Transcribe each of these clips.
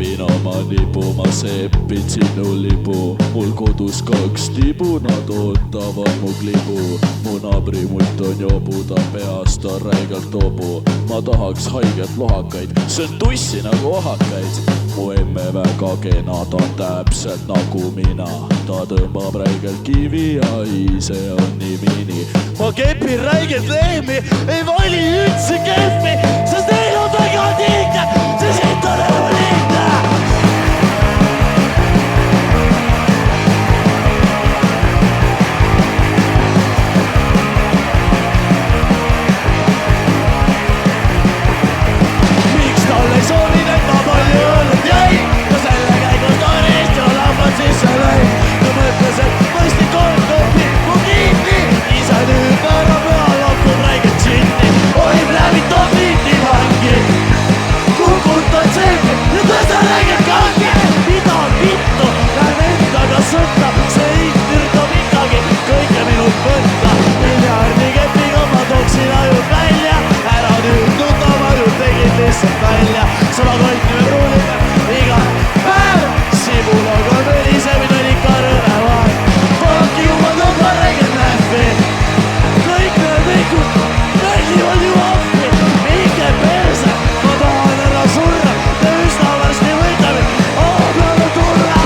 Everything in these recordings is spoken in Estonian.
kepin oma nipu, ma seppin sinu libu. Mul kodus 2 libu, nad ootavad mu klibu. Mu naabri mult on jobu, ta peast on räigelt tobu. Ma tahaks haiget lohakaid, see on tussi nagu ohakaid. Mu emme väga kena, ta on täpselt nagu mina. Ta tõmbab räigelt kivi ja ise on nii mini. Ma kepin räigelt lehmi, ei vali üldse keppi, sest neil on väga tiigne, see siit on elu liigne. Miks tal ei soovid, et ma palju õllet jäi? Ja selle käigus torist ja lambad sisse lõi. Ta mõtles, et mõistlik on kopi mu kinni. Isa nüüd pöörab üha lokub räigelt džinni. Ohib läbi topiti vangi. Kukutan selgi ja tõstan räigelt kangi. Mida vittu, lähen endaga sõtta. See ei türdab ikkagi kõike minult võtta. Miljardi kepiga ma tooksin ajud välja. Ära nüüd tuttav ajud tegid lihtsalt välja. Sama kolt nüüd ruulime iga päev. Sibulaga mölisemid on ikka rõvevaeg. Fuck you, ma tõmban räigelt nähvi. Kõik need vikud mängivad ju appi. Minge perse, ma tahan ära surra. Te üsna varsti võidame, oma peale tulla.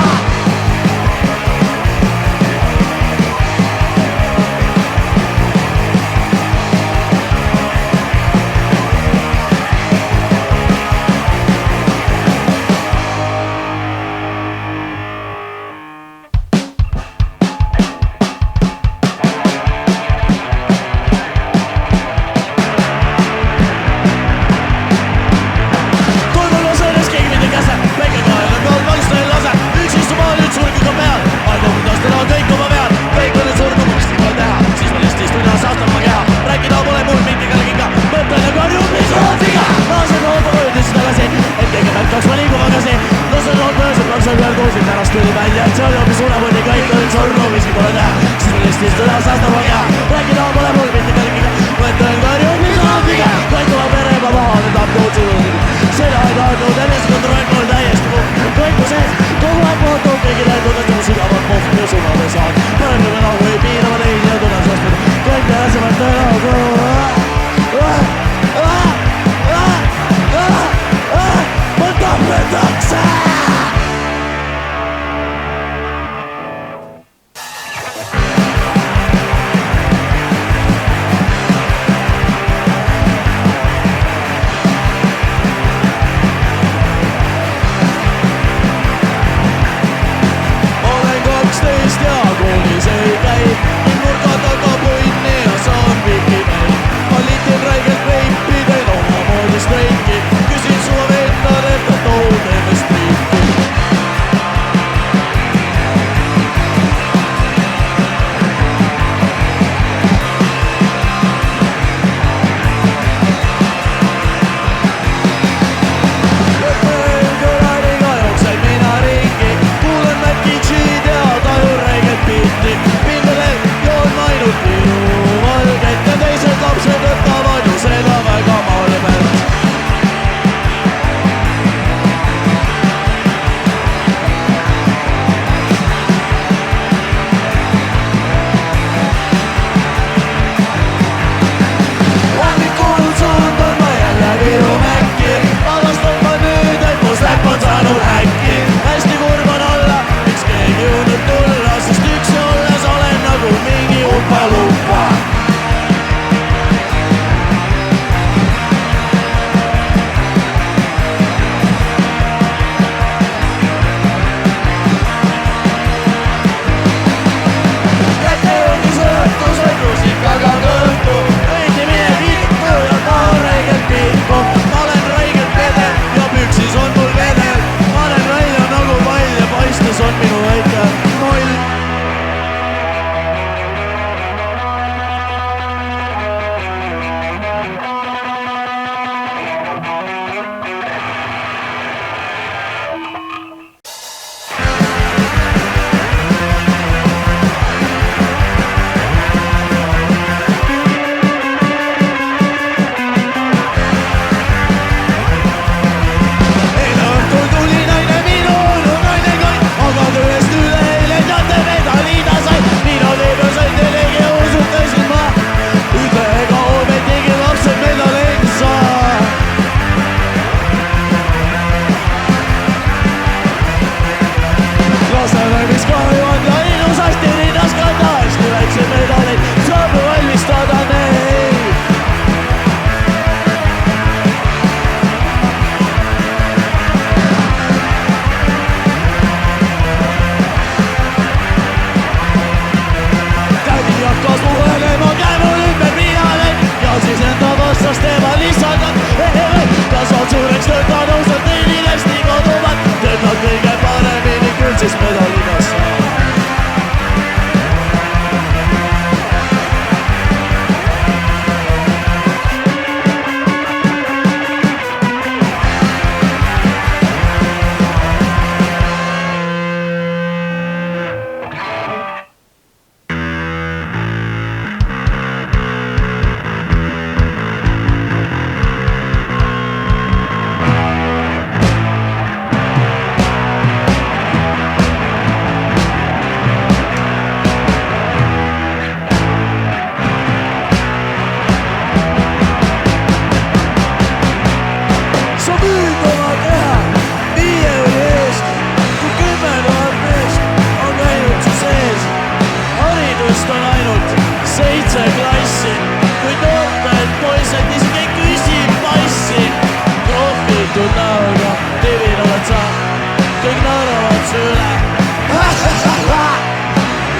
üle.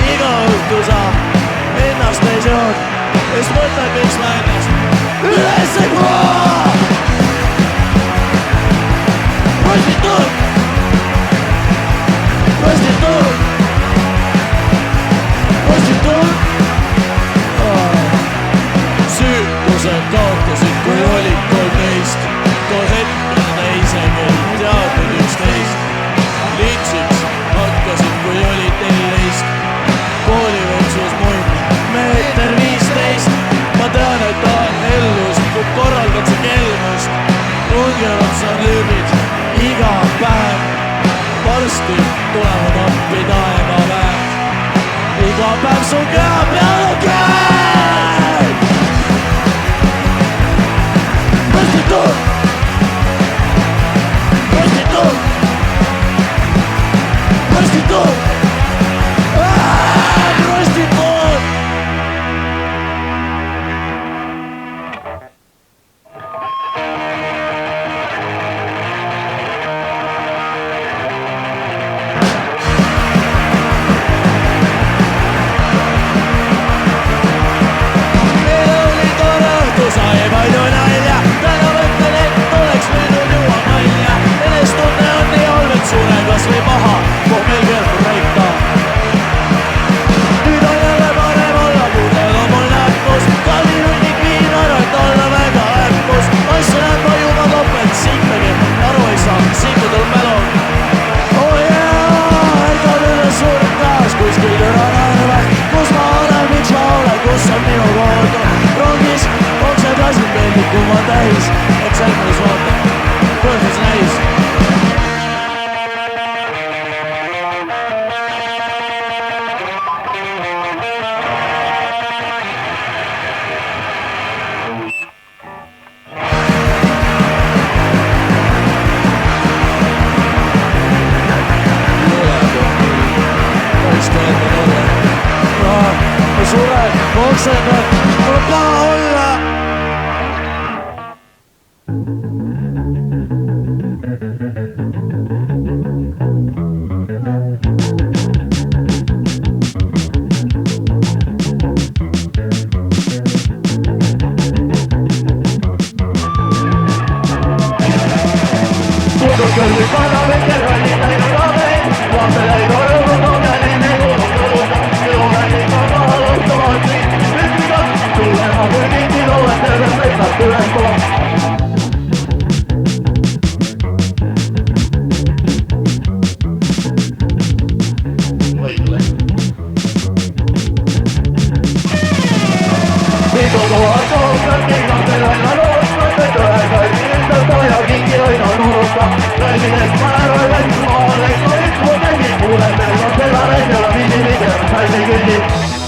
Iga õhtu sa ennast ei seod, sest mõtled, miks ma ennast üles ei puha. Prostituut, prostituut, prostituut. Süütused kaotasid, kui olid 13. Tol hetkel ta isegi ei teadnud üksteist. Lintsiks hakkasid, kui olid 14. Koolivõtsus munn, meeter 15. Ma tean, et ta on ellus, kui korraldad see kelmust. Ungerad sa lüübid iga päev. Varsti tulevad appi taevaväe. Iga päev su keha peale käib. Prostituut, prostituut, prostituut, prostituut. Kui ma täis, et selgus vaata, põhjus näis. Ma suren, ma oksendan, mul on paha olla. Kõlvi parlamendil oli läinud ameid, vaatele ei toimu togeli megu tõuda. Jõuväli ka kaalustavad siin, ütlida, tulema kui mingi loed terve seisad üles pool. Mitu kohad soosad, kindlasti aina loosvad, et ühega ilmselt ja mingi aina nurusta. Kõlmides määravad, ma oleks no üks mu tegi, kuule veel on seda välja, mingi liiger, sai see küsi.